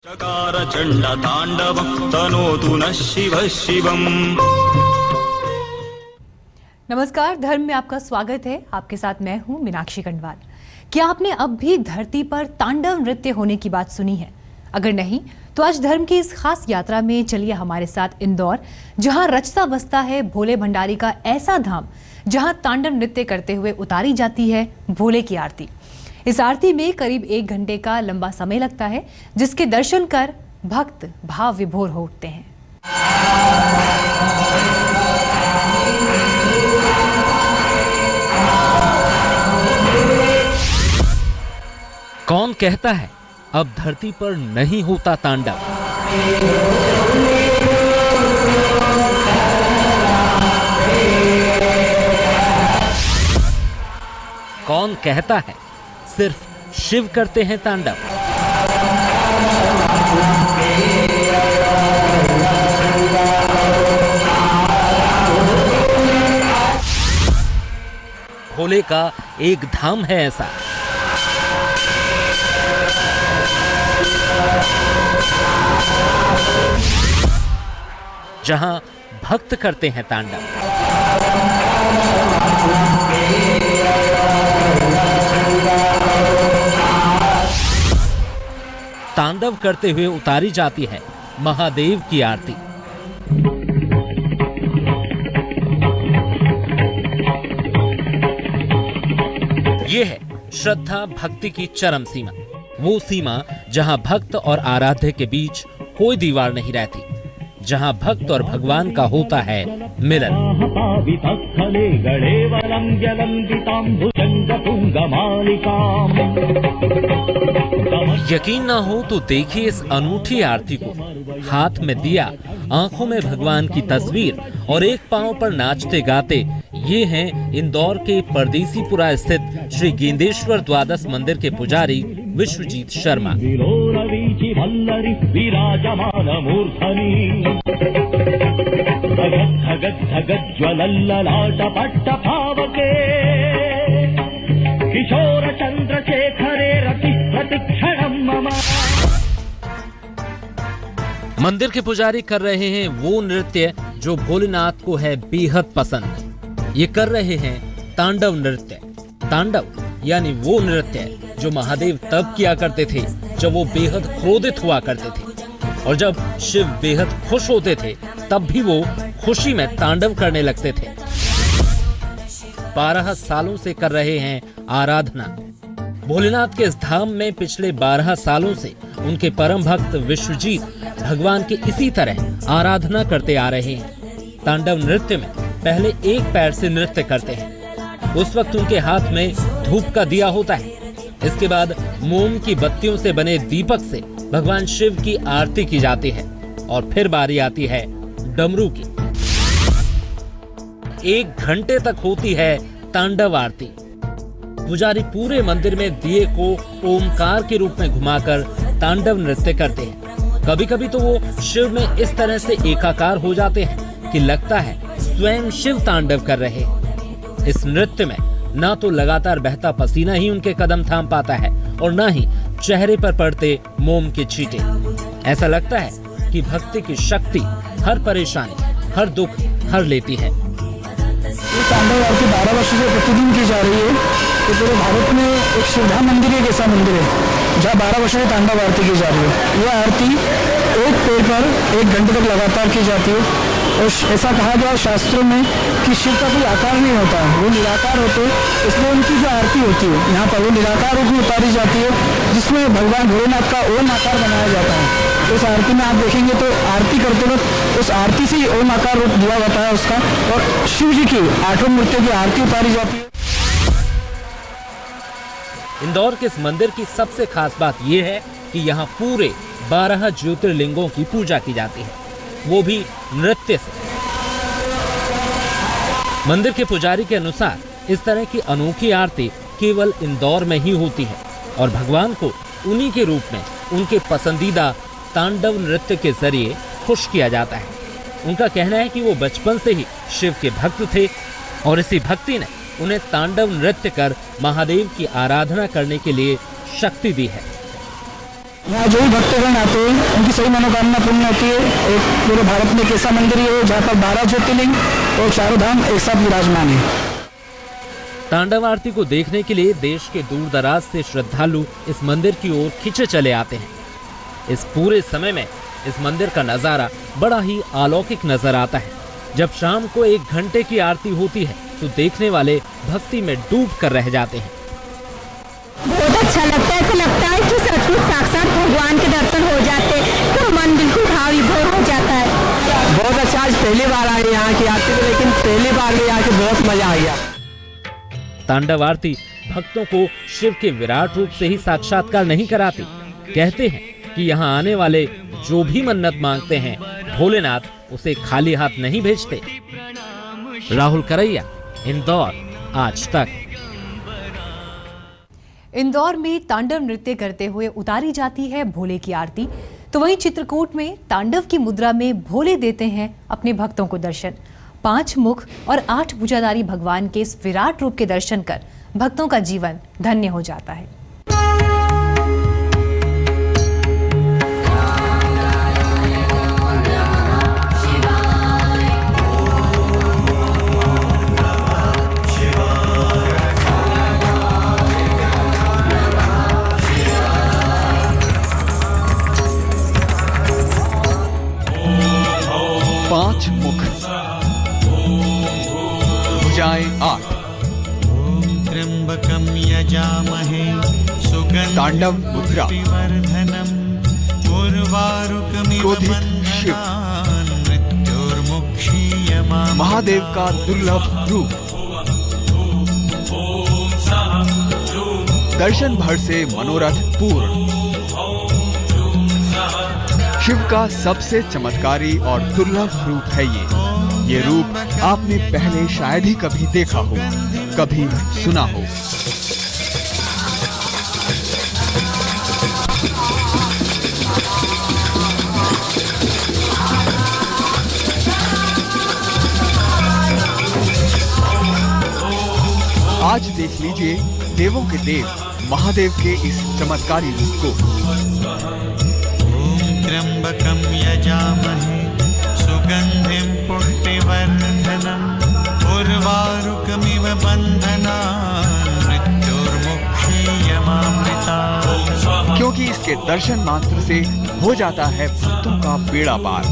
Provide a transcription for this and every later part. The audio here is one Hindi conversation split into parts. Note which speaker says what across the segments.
Speaker 1: चकार चंड तांडवं तनोतु नः शिवः शिवम्।
Speaker 2: नमस्कार, धर्म में आपका स्वागत है। आपके साथ मैं हूं मीनाक्षी कंडवाल। क्या आपने अब भी धरती पर तांडव नृत्य होने की बात सुनी है? अगर नहीं तो आज धर्म की इस खास यात्रा में चलिए हमारे साथ इंदौर, जहां रचता बसता है भोले भंडारी का ऐसा धाम, जहां तांडव नृत्य करते हुए उतारी जाती है भोले की आरती। इस आरती में करीब 1 घंटे का लंबा समय लगता है, जिसके दर्शन कर भक्त भाव विभोर हो उठते हैं।
Speaker 3: कौन कहता है अब धरती पर नहीं होता तांडव? कौन कहता है सिर्फ शिव करते हैं तांडव? भोले का एक धाम है ऐसा, जहां भक्त करते हैं तांडव। तांडव करते हुए उतारी जाती है महादेव की आरती। ये है श्रद्धा भक्ति की चरम सीमा, वो सीमा जहां भक्त और आराध्य के बीच कोई दीवार नहीं रहती, जहां भक्त और भगवान का होता है मिलन। यकीन ना हो तो देखिए इस अनूठी आरती को। हाथ में दिया, आंखों में भगवान की तस्वीर और एक पांव पर नाचते गाते ये हैं इंदौर के परदेसीपुरा स्थित श्री गेंदेश्वर द्वादश मंदिर के पुजारी विश्वजीत शर्मा।
Speaker 4: किशोर चंद्रशेखरे रति प्रतिक्षणं मम।
Speaker 3: मंदिर के पुजारी कर रहे हैं वो नृत्य जो भोलेनाथ को है बेहद पसंद। ये कर रहे हैं तांडव नृत्य। तांडव यानी वो नृत्य जो महादेव तब किया करते थे जब वो बेहद क्रोधित हुआ करते थे, और जब शिव बेहद खुश होते थे तब भी वो खुशी में तांडव करने लगते थे। 12 सालों से कर रहे हैं आराधना। भोलेनाथ के इस धाम में पिछले 12 सालों से उनके परम भक्त विश्वजीत भगवान की इसी तरह आराधना करते आ रहे हैं। तांडव नृत्य में पहले एक पैर से नृत्य करते हैं। उस वक्त उनके हाथ में धूप का दिया होता है। इसके बाद मोम की बत्तियों से बने दीपक से भगवान शिव की आरती की जाती है, और फिर बारी आती है डमरू की। 1 घंटे तक होती है तांडव आरती। पुजारी पूरे मंदिर में दिए को ओमकार के रूप में घुमाकर तांडव नृत्य करते हैं। कभी कभी तो वो शिव में इस तरह से एकाकार हो जाते हैं कि लगता है स्वयं शिव तांडव कर रहे हैं। इस नृत्य में ना तो लगातार बहता पसीना ही उनके कदम थाम पाता है, और ना ही चेहरे पर पड़ते मोम के छींटे। ऐसा लगता है कि भक्ति की शक्ति हर परेशानी, हर दुख हर लेती है।
Speaker 4: ये तांडव आरती 12 वर्ष से प्रतिदिन की जा रही है। तो पूरे भारत में एक श्रद्धा मंदिर एक ऐसा मंदिर है जहाँ 12 वर्षों से तांडव आरती की जा रही है। यह आरती एक पैर पर 1 घंटे तक लगातार की जाती है, और ऐसा कहा गया शास्त्रों में कि शिव का कोई आकार नहीं होता है, वो निराकार होते हैं। इसलिए उनकी जो आरती होती है यहाँ पर वो निराकार रूप में उतारी जाती है, जिसमें भगवान भोलेनाथ का ओम आकार बनाया जाता है। उस आरती में आप देखेंगे तो आरती करते वक्त उस आरती से ओम आकार रूप दिया जाता है उसका, और शिव जी की 8 मूर्तियों की आरती उतारी जाती है।
Speaker 3: इंदौर के इस मंदिर की सबसे खास बात यह है कि यहाँ पूरे 12 ज्योतिर्लिंगों की पूजा की जाती है, वो भी नृत्य से। मंदिर के पुजारी के अनुसार इस तरह की अनोखी आरती केवल इंदौर में ही होती है, और भगवान को उन्हीं के रूप में उनके पसंदीदा तांडव नृत्य के जरिए खुश किया जाता है। उनका कहना है कि वो बचपन से ही शिव के भक्त थे, और इसी भक्ति ने उन्हें तांडव नृत्य कर महादेव की आराधना करने के लिए शक्ति दी है।
Speaker 4: यहाँ जो भी भक्तगण आते हैं उनकी सही मनोकामना पूर्ण होती है। एक पूरे भारत में एक ऐसा मंदिर ही है जहाँ पर 12 ज्योतिर्लिंग और चारों धाम एक साथ विराजमान है।
Speaker 3: तांडव आरती को देखने के लिए देश के दूर दराज से श्रद्धालु इस मंदिर की ओर खिंचे चले आते हैं। इस पूरे समय में इस मंदिर का नजारा बड़ा ही अलौकिक नजर आता है। जब शाम को 1 घंटे की आरती होती है तो देखने वाले भक्ति में डूब कर रह जाते हैं।
Speaker 5: बहुत अच्छा लगता है, ऐसा लगता है कि सचमुच साक्षात भगवान के दर्शन हो जाते हैं, तो मन बिल्कुल भाव विभोर हो जाता है।
Speaker 6: बहुत अच्छा, आज पहली बार आए यहाँ की आरती को, लेकिन पहली बार में यहाँ के बहुत मजा आ गया।
Speaker 3: तांडव आरती भक्तों को शिव के विराट रूप से ही साक्षात्कार नहीं कराती। कहते हैं कि यहाँ आने वाले जो भी मन्नत मांगते हैं भोलेनाथ उसे खाली हाथ नहीं भेजते। राहुल करैया, इंदौर, आज तक।
Speaker 2: इंदौर में तांडव नृत्य करते हुए उतारी जाती है भोले की आरती, तो वहीं चित्रकूट में तांडव की मुद्रा में भोले देते हैं अपने भक्तों को दर्शन। 5 मुख और 8 भुजाधारी भगवान के इस विराट रूप के दर्शन कर भक्तों का जीवन धन्य हो जाता है।
Speaker 7: पांच मुख, भुजाएं 8,
Speaker 8: त्र्यंबकं यजामहे
Speaker 7: तांडव मुद्रा, क्रोधित शिव, महादेव का दुर्लभ रूप, दर्शन भर से मनोरथ पूर्ण, शिव का सबसे चमत्कारी और दुर्लभ रूप है ये रूप आपने पहले शायद ही कभी देखा हो, कभी सुना हो। आज देख लीजिए देवों के देव महादेव के इस चमत्कारी रूप को।
Speaker 8: त्र्यंबकं यजामहे सुगंधिं पुष्टिवर्धनम् उर्वारुकमिव बन्धनान् मृत्युर्मुक्षीयमामृतात्।
Speaker 7: क्योंकि इसके दर्शन मात्र से हो जाता है भक्तों का बेड़ा पार।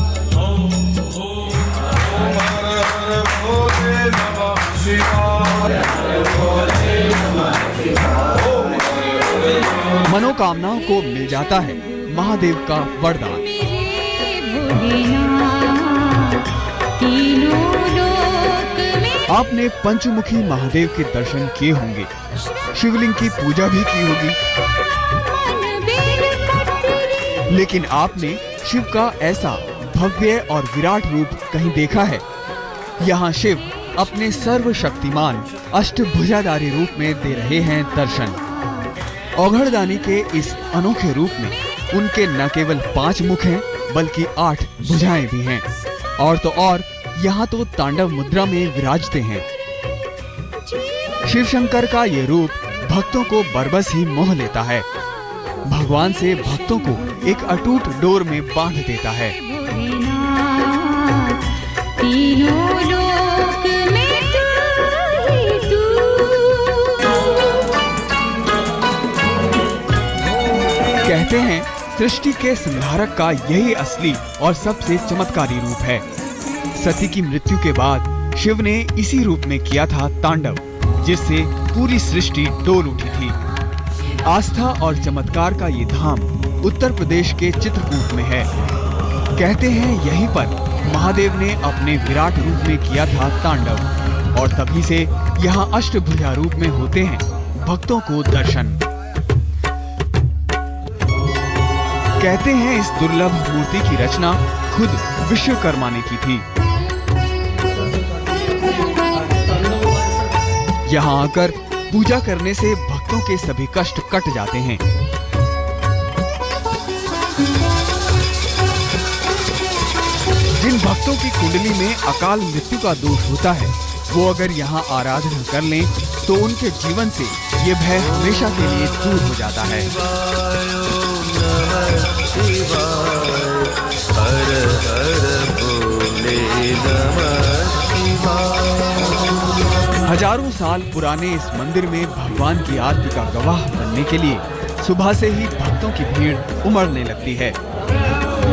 Speaker 7: मनोकामनाओं को मिल जाता है महादेव का वरदान। आपने पंचमुखी महादेव के दर्शन किए होंगे, शिवलिंग की पूजा भी की होगी, लेकिन आपने शिव का ऐसा भव्य और विराट रूप कहीं देखा है? यहाँ शिव अपने सर्वशक्तिमान अष्टभुजाधारी रूप में दे रहे हैं दर्शन। औघड़दानी के इस अनोखे रूप में उनके न केवल 5 मुख हैं बल्कि 8 भुजाएं भी हैं, और तो और यहाँ तो तांडव मुद्रा में विराजते हैं। शिव शंकर का ये रूप भक्तों को बरबस ही मोह लेता है, भगवान से भक्तों को एक अटूट डोर में बांध देता है। कहते हैं सृष्टि के संहारक का यही असली और सबसे चमत्कारी रूप है। सती की मृत्यु के बाद शिव ने इसी रूप में किया था तांडव, जिससे पूरी सृष्टि डोल उठी थी। आस्था और चमत्कार का ये धाम उत्तर प्रदेश के चित्रकूट में है। कहते हैं यहीं पर महादेव ने अपने विराट रूप में किया था तांडव, और तभी से यहाँ अष्टभुजा रूप में होते हैं भक्तों को दर्शन। कहते हैं इस दुर्लभ मूर्ति की रचना खुद विश्वकर्मा ने की थी। यहाँ आकर पूजा करने से भक्तों के सभी कष्ट कट जाते हैं। जिन भक्तों की कुंडली में अकाल मृत्यु का दोष होता है, वो अगर यहाँ आराधना कर लें तो उनके जीवन से ये भय हमेशा के लिए दूर हो जाता है।
Speaker 9: शिवाय हर हर भोले नमः शिवाय।
Speaker 7: हजारों साल पुराने इस मंदिर में भगवान की आरती का गवाह बनने के लिए सुबह से ही भक्तों की भीड़ उमड़ने लगती है।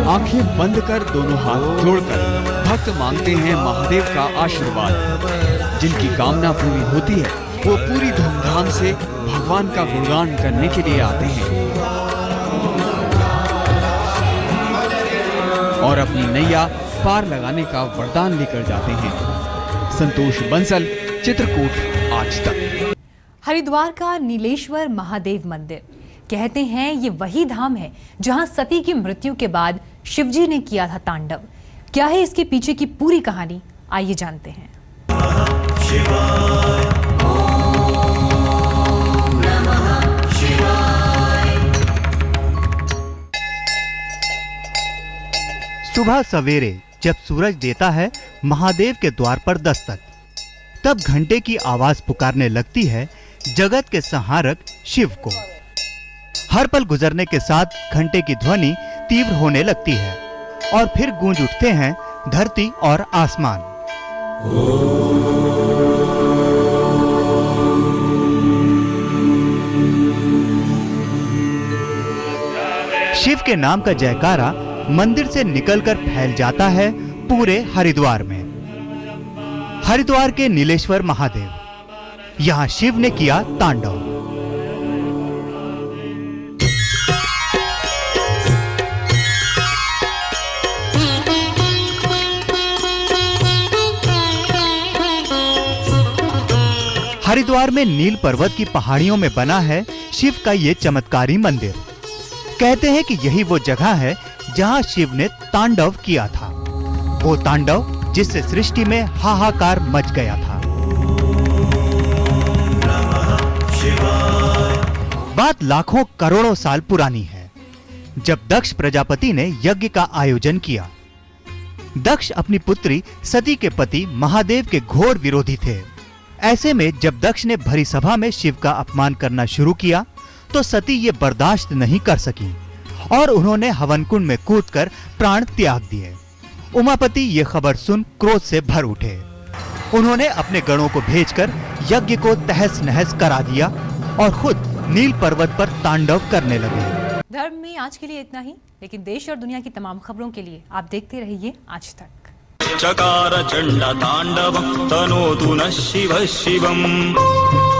Speaker 7: आंखें बंद कर दोनों हाथ जोड़कर भक्त मांगते हैं महादेव का आशीर्वाद। जिनकी कामना पूरी होती है वो पूरी धूमधाम से भगवान का गुणगान करने के लिए आते हैं और अपनी नैया पार लगाने का वरदान लेकर जाते हैं। संतोष बंसल, चित्रकूट, आज तक।
Speaker 2: हरिद्वार का नीलेश्वर महादेव मंदिर, कहते हैं ये वही धाम है जहां सती की मृत्यु के बाद शिवजी ने किया था तांडव। क्या है इसके पीछे की पूरी कहानी, आइए जानते हैं।
Speaker 10: सुबह सवेरे जब सूरज देता है महादेव के द्वार पर दस्तक, तब घंटे की आवाज पुकारने लगती है जगत के संहारक शिव को। हर पल गुजरने के साथ घंटे की ध्वनि तीव्र होने लगती है और फिर गूंज उठते हैं धरती और आसमान। शिव के नाम का जयकारा मंदिर से निकलकर फैल जाता है पूरे हरिद्वार में। हरिद्वार के नीलेश्वर महादेव, यहां शिव ने किया तांडव। हरिद्वार में नील पर्वत की पहाड़ियों में बना है शिव का ये चमत्कारी मंदिर। कहते हैं कि यही वो जगह है जहां शिव ने तांडव किया था, वो तांडव जिससे सृष्टि में हाहाकार मच गया था। बात लाखों करोड़ों साल पुरानी है, जब दक्ष प्रजापति ने यज्ञ का आयोजन किया। दक्ष अपनी पुत्री सती के पति महादेव के घोर विरोधी थे। ऐसे में जब दक्ष ने भरी सभा में शिव का अपमान करना शुरू किया तो सती ये बर्दाश्त नहीं कर सकी और उन्होंने हवन कुंड में कूदकर प्राण त्याग दिए। उमापति ये खबर सुन क्रोध से भर उठे। उन्होंने अपने गणों को भेजकर यज्ञ को तहस नहस करा दिया और खुद नील पर्वत पर तांडव करने लगे।
Speaker 2: धर्म में आज के लिए इतना ही, लेकिन देश और दुनिया की तमाम खबरों के लिए आप देखते रहिए आज तक।
Speaker 1: चकार चंड तांडवं तनोतु नः शिवः शिवम्।